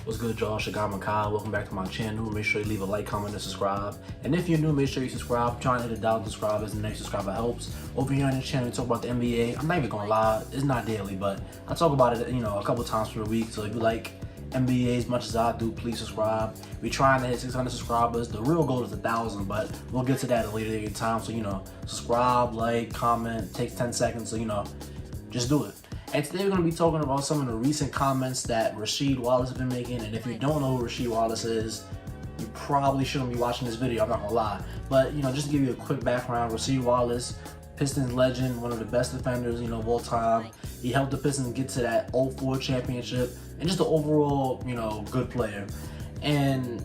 What's good, y'all? Shagar Makai. Welcome back to my channel. Make sure you leave a like, comment, and subscribe. And if you're new, make sure you subscribe. I'm trying to hit 1,000 subscribers, and the next subscriber helps. Over here on this channel, we talk about the NBA. I'm not even gonna lie, it's not daily, but I talk about it, a couple times per week. So if you like NBA as much as I do, please subscribe. We're trying to hit 600 subscribers. The real goal is 1,000, but we'll get to that at a later time. So subscribe, like, comment. It takes 10 seconds. So just do it. And today we're going to be talking about some of the recent comments that Rasheed Wallace has been making. And if you don't know who Rasheed Wallace is, you probably shouldn't be watching this video, I'm not going to lie. But, just to give you a quick background, Rasheed Wallace, Pistons legend, one of the best defenders, of all time. He helped the Pistons get to that 04 championship and just an overall, good player. And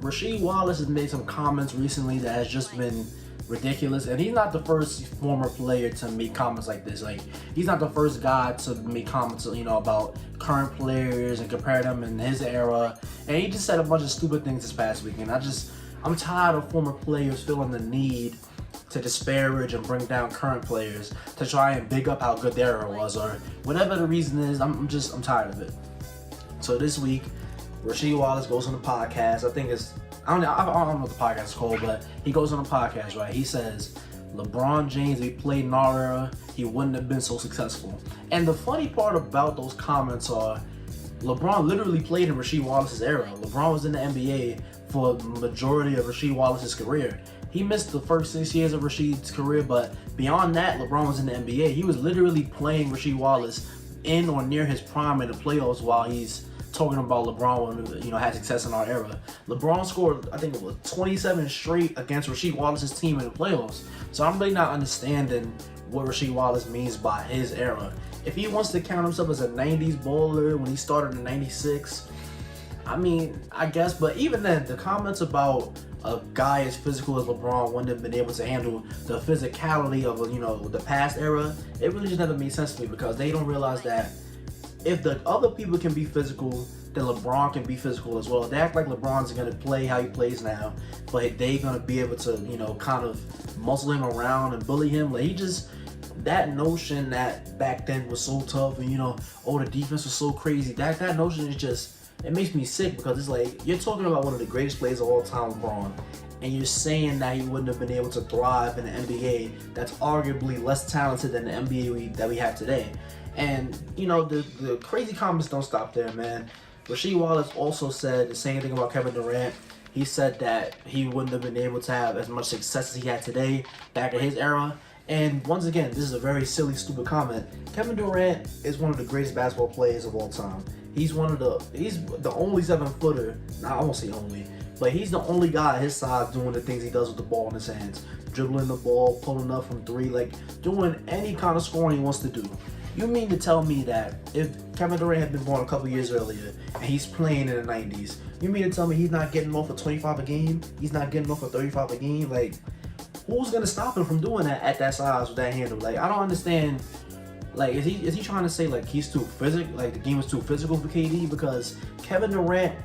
Rasheed Wallace has made some comments recently that has just been ridiculous, and he's not the first former player to make comments like this. Like, he's not the first guy to make comments about current players and compare them in his era, and he just said a bunch of stupid things this past weekend. I'm tired of former players feeling the need to disparage and bring down current players to try and big up how good their era was, or whatever the reason is. I'm tired of it. So this week, Rasheed Wallace goes on the podcast. I don't know what the podcast is called, but he goes on a podcast, right? He says, LeBron James, if he played in our era, he wouldn't have been so successful. And the funny part about those comments are, LeBron literally played in Rasheed Wallace's era. LeBron was in the NBA for the majority of Rasheed Wallace's career. He missed the first 6 years of Rasheed's career, but beyond that, LeBron was in the NBA. He was literally playing Rasheed Wallace in or near his prime in the playoffs while he's talking about LeBron when had success in our era. LeBron scored, I think it was 27 straight against Rasheed Wallace's team in the playoffs. So I'm really not understanding what Rasheed Wallace means by his era. If he wants to count himself as a 90s baller when he started in 96, I guess, but even then, the comments about a guy as physical as LeBron wouldn't have been able to handle the physicality of the past era, it really just never made sense to me, because they don't realize that if the other people can be physical, then LeBron can be physical as well. They act like LeBron's going to play how he plays now, but they're going to be able to, kind of muscle him around and bully him. Like, that notion that back then was so tough and, the defense was so crazy, that notion is just, it makes me sick, because it's like, you're talking about one of the greatest players of all time, LeBron, and you're saying that he wouldn't have been able to thrive in the NBA that's arguably less talented than the NBA that we have today. And, the crazy comments don't stop there, man. Rasheed Wallace also said the same thing about Kevin Durant. He said that he wouldn't have been able to have as much success as he had today back in his era. And once again, this is a very silly, stupid comment. Kevin Durant is one of the greatest basketball players of all time. He's the only 7-footer. Nah, I won't say only, but he's the only guy his size doing the things he does with the ball in his hands. Dribbling the ball, pulling up from three, like doing any kind of scoring he wants to do. You mean to tell me that if Kevin Durant had been born a couple years earlier and he's playing in the 90s, you mean to tell me he's not getting off for 25 a game? He's not getting off for 35 a game? Like, who's gonna stop him from doing that at that size with that handle? Like, I don't understand. Like, is he trying to say like he's too physical? Like, the game is too physical for KD? Because Kevin Durant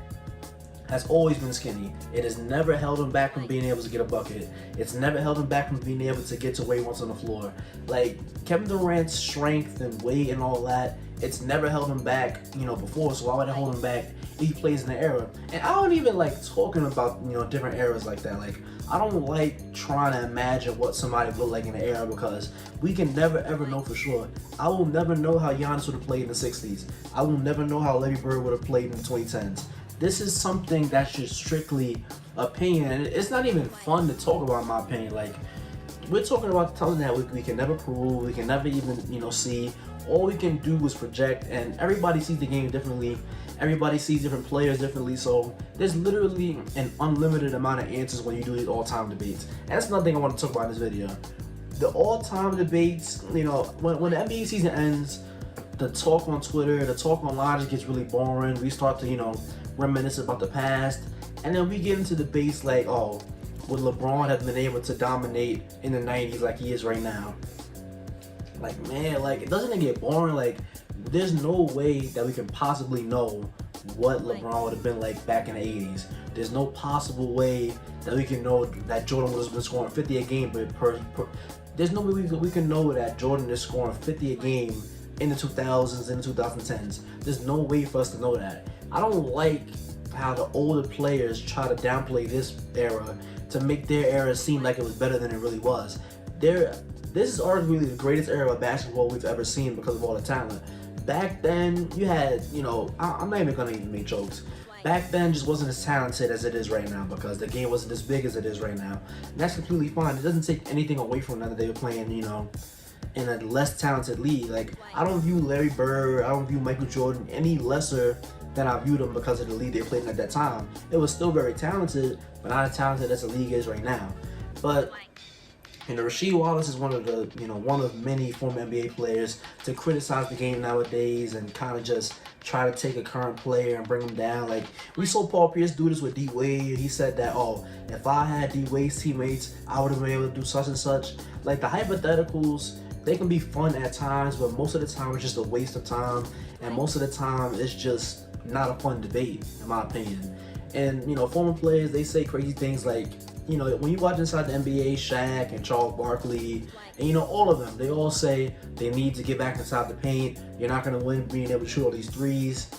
has always been skinny. It has never held him back from being able to get a bucket. It's never held him back from being able to get to where he wants on the floor. Like, Kevin Durant's strength and weight and all that, it's never held him back, before. So why would it hold him back if he plays in the era? And I don't even like talking about, different eras like that. Like, I don't like trying to imagine what somebody looked like in the era, because we can never ever know for sure. I will never know how Giannis would have played in the 60s. I will never know how Larry Bird would have played in the 2010s. This is something that's just strictly opinion, and it's not even fun to talk about, in my opinion. Like, we're talking about something that we can never prove, we can never even, see. All we can do is project, and everybody sees the game differently. Everybody sees different players differently, so there's literally an unlimited amount of answers when you do these all-time debates. And that's another thing I want to talk about in this video. The all-time debates, when the NBA season ends, the talk on Twitter, the talk online just gets really boring. We start to, reminisce about the past, and then we get into debates like, oh, would LeBron have been able to dominate in the 90s like he is right now? Like, man, like, doesn't it get boring? Like, there's no way that we can possibly know what LeBron would have been like back in the 80s. There's no possible way that we can know that Jordan would have been scoring 50 a game, but there's no way we can know that Jordan is scoring 50 a game in the 2000s and the 2010s. There's no way for us to know that. I don't like how the older players try to downplay this era to make their era seem like it was better than it really was. This is arguably the greatest era of basketball we've ever seen because of all the talent. Back then, you had, I'm not even gonna even make jokes. Back then just wasn't as talented as it is right now because the game wasn't as big as it is right now. And that's completely fine. It doesn't take anything away from them that they were playing, in a less talented league. Like, I don't view Larry Bird, I don't view Michael Jordan any lesser than I viewed them because of the league they played in at that time. It was still very talented, but not as talented as the league is right now. But Rasheed Wallace is one of the, one of many former NBA players to criticize the game nowadays and kind of just try to take a current player and bring him down. Like, we saw Paul Pierce do this with D Wade. He said that, oh, if I had D Wade's teammates, I would have been able to do such and such. Like, the hypotheticals, they can be fun at times, but most of the time it's just a waste of time, and most of the time it's just not a fun debate, in my opinion. And former players, they say crazy things like, when you watch inside the NBA, Shaq and Charles Barkley, and all of them, they all say they need to get back inside the paint. You're not gonna win being able to shoot all these threes.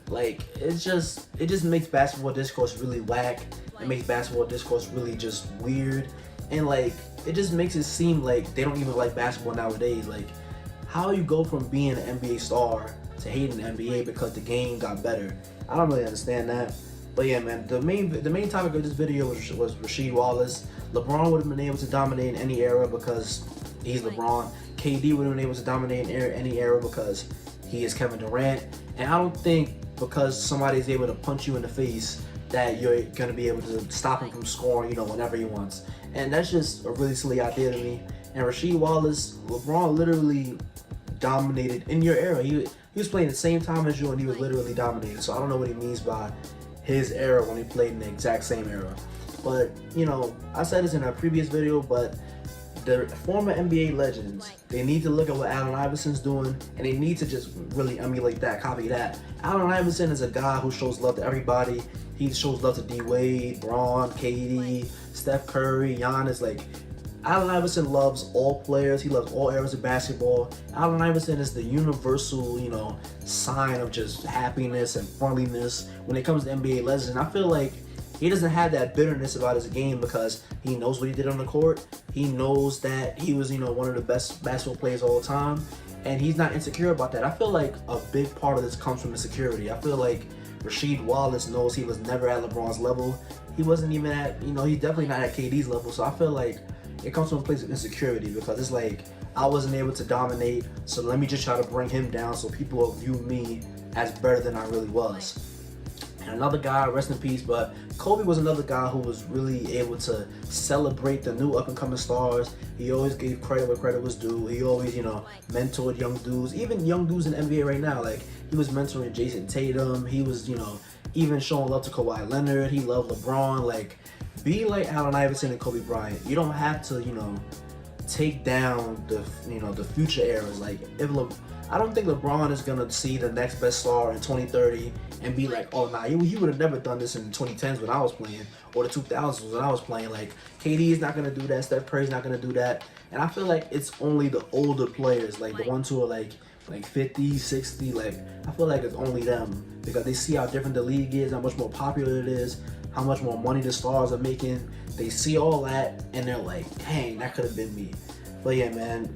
Like, it just makes basketball discourse really whack. It makes basketball discourse really just weird, and like, it just makes it seem like they don't even like basketball nowadays. Like, how you go from being an NBA star to hating the NBA because the game got better? I don't really understand that. But yeah, man, the main topic of this video was Rasheed Wallace. LeBron would have been able to dominate in any era because he's LeBron. KD would have been able to dominate in any era because he is Kevin Durant. And I don't think because somebody is able to punch you in the face that you're going to be able to stop him from scoring, whenever he wants. And that's just a really silly idea to me. And Rasheed Wallace, LeBron literally dominated in your era. He was playing the same time as you, and he was literally dominated. So I don't know what he means by his era when he played in the exact same era. But, I said this in a previous video, but the former NBA legends, they need to look at what Allen Iverson's doing, and they need to just really emulate that, copy that. Allen Iverson is a guy who shows love to everybody. He shows love to D Wade, Braun, KD, Steph Curry, Giannis. Like, Allen Iverson loves all players. He loves all eras of basketball. Allen Iverson is the universal, sign of just happiness and friendliness when it comes to NBA legends. And I feel like he doesn't have that bitterness about his game because he knows what he did on the court. He knows that he was, one of the best basketball players of all time, and he's not insecure about that. I feel like a big part of this comes from insecurity. I feel like Rasheed Wallace knows he was never at LeBron's level. He wasn't even at, he's definitely not at KD's level. So I feel like it comes from a place of insecurity because it's like, I wasn't able to dominate, so let me just try to bring him down so people will view me as better than I really was. And another guy, rest in peace, but Kobe was another guy who was really able to celebrate the new up-and-coming stars. He always gave credit where credit was due. He always, mentored young dudes, even young dudes in the NBA right now. Like, he was mentoring Jason Tatum. He was, even showing love to Kawhi Leonard. He loved LeBron. Like, be like Allen Iverson and Kobe Bryant. You don't have to, take down the future eras. Like, I don't think LeBron is gonna see the next best star in 2030 and be like, oh nah, he would have never done this in the 2010s when I was playing, or the 2000s when I was playing. Like, KD is not gonna do that. Steph Curry's not gonna do that. And I feel like it's only the older players, like the ones who are like 50, 60. Like, I feel like it's only them because they see how different the league is, how much more popular it is, how much more money the stars are making. They see all that and they're like, dang, that could have been me. But yeah, man,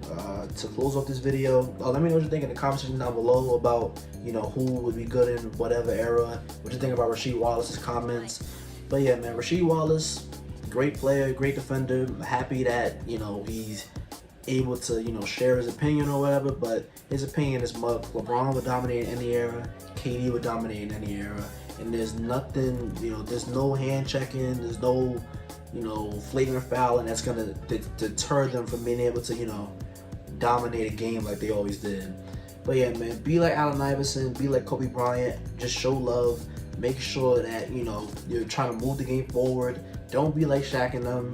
to close off this video, let me know what you think in the comment section down below about, who would be good in whatever era. What you think about Rasheed Wallace's comments. But yeah, man, Rasheed Wallace, great player, great defender. I'm happy that, he's able to, share his opinion or whatever, but his opinion is mug. LeBron would dominate in any era. KD would dominate in any era. And there's nothing, there's no hand checking, there's no, flagrant foul, and that's gonna deter them from being able to, dominate a game like they always did. But yeah, man, be like Allen Iverson, be like Kobe Bryant, just show love, make sure that, you're trying to move the game forward. Don't be like Shaq and them,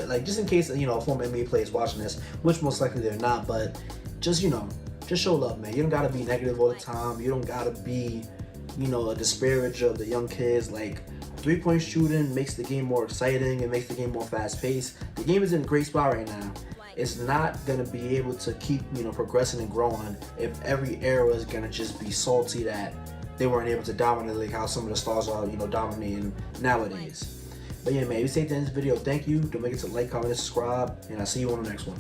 like, just in case, a former NBA player is watching this, which most likely they're not, but just, just show love, man. You don't gotta be negative all the time. You don't gotta be, a disparage of the young kids. Like, three-point shooting makes the game more exciting. It makes the game more fast-paced. The game is in a great spot right now. It's not gonna be able to keep, progressing and growing if every era is gonna just be salty that they weren't able to dominate like how some of the stars are, dominating nowadays. But yeah, man, if you stayed to the end of this video, thank you. Don't forget to like, comment, and subscribe, and I'll see you on the next one.